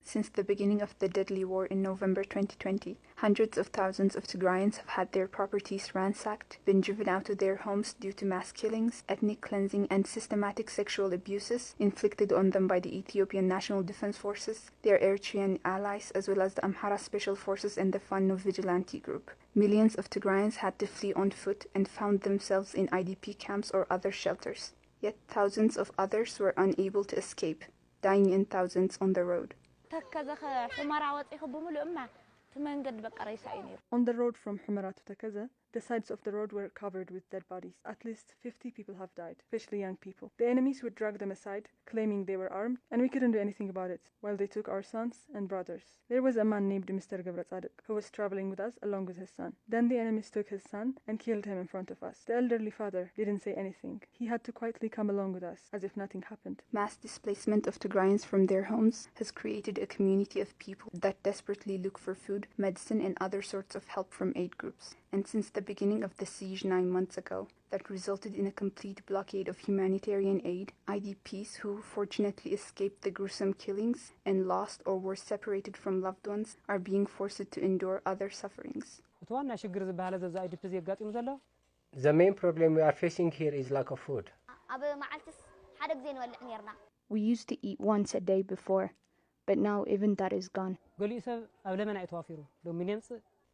Since the beginning of the deadly war in November 2020, hundreds of thousands of Tigrayans have had their properties ransacked, been driven out of their homes due to mass killings, ethnic cleansing, and systematic sexual abuses inflicted on them by the Ethiopian National Defense Forces, their Eritrean allies, as well as the Amhara Special Forces and the Fano vigilante group. Millions of Tigrayans had to flee on foot and found themselves in IDP camps or other shelters. Yet thousands of others were unable to escape, dying in thousands on the road. On the road from Humara to Takaza, the sides of the road were covered with dead bodies. At least 50 people have died, especially young people. The enemies would drag them aside, claiming they were armed, and we couldn't do anything about it, while they took our sons and brothers. There was a man named Mr. Gabratzadik, who was traveling with us along with his son. Then the enemies took his son and killed him in front of us. The elderly father didn't say anything. He had to quietly come along with us, as if nothing happened. Mass displacement of Tigrayans from their homes has created a community of people that desperately look for food, medicine, and other sorts of help from aid groups. And since the beginning of the siege 9 months ago, that resulted in a complete blockade of humanitarian aid, IDPs who fortunately escaped the gruesome killings and lost or were separated from loved ones are being forced to endure other sufferings. The main problem we are facing here is lack of food. We used to eat once a day before, but now even that is gone.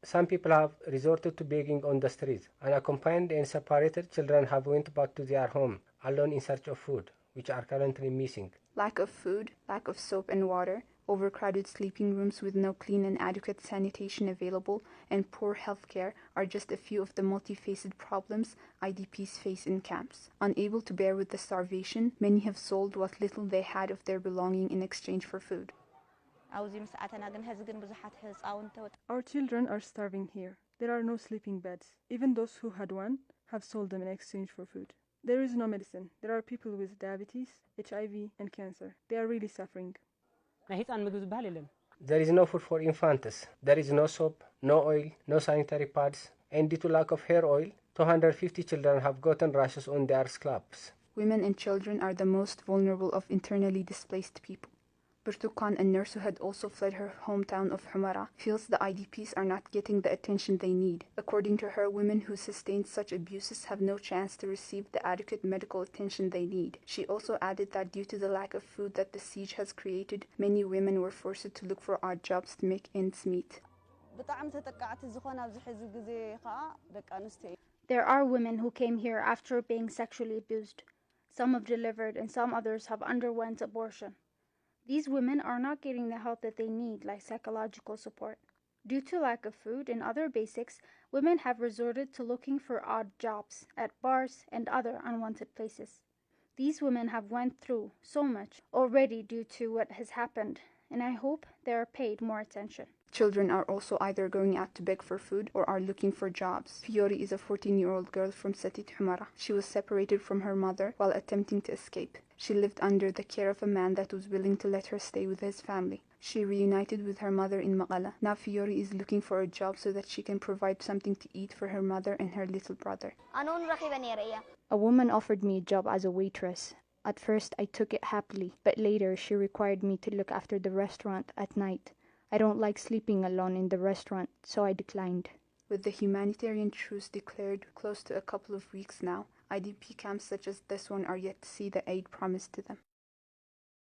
Some people have resorted to begging on the streets. Unaccompanied and separated children have went back to their home, alone in search of food, which are currently missing. Lack of food, lack of soap and water, overcrowded sleeping rooms with no clean and adequate sanitation available, and poor health care are just a few of the multifaceted problems IDPs face in camps. Unable to bear with the starvation, many have sold what little they had of their belonging in exchange for food. Our children are starving here. There are no sleeping beds. Even those who had one have sold them in exchange for food. There is no medicine. There are people with diabetes, HIV, and cancer. They are really suffering. There is no food for infants. There is no soap, no oil, no sanitary pads, and due to lack of hair oil, 250 children have gotten rashes on their scalps. Women and children are the most vulnerable of internally displaced people. Burtukan, a nurse who had also fled her hometown of Humara, feels the IDPs are not getting the attention they need. According to her, women who sustained such abuses have no chance to receive the adequate medical attention they need. She also added that due to the lack of food that the siege has created, many women were forced to look for odd jobs to make ends meet. There are women who came here after being sexually abused. Some have delivered and some others have underwent abortion. These women are not getting the help that they need, like psychological support. Due to lack of food and other basics, women have resorted to looking for odd jobs at bars and other unwanted places. These women have went through so much already due to what has happened, and I hope they are paid more attention. Children are also either going out to beg for food or are looking for jobs. Fiori is a 14-year-old girl from Satit Humara. She was separated from her mother while attempting to escape. She lived under the care of a man that was willing to let her stay with his family. She reunited with her mother in Maqala. Now Fiori is looking for a job so that she can provide something to eat for her mother and her little brother. A woman offered me a job as a waitress. At first I took it happily, but later she required me to look after the restaurant at night. I don't like sleeping alone in the restaurant, so I declined. With the humanitarian truce declared close to a couple of weeks now, IDP camps such as this one are yet to see the aid promised to them.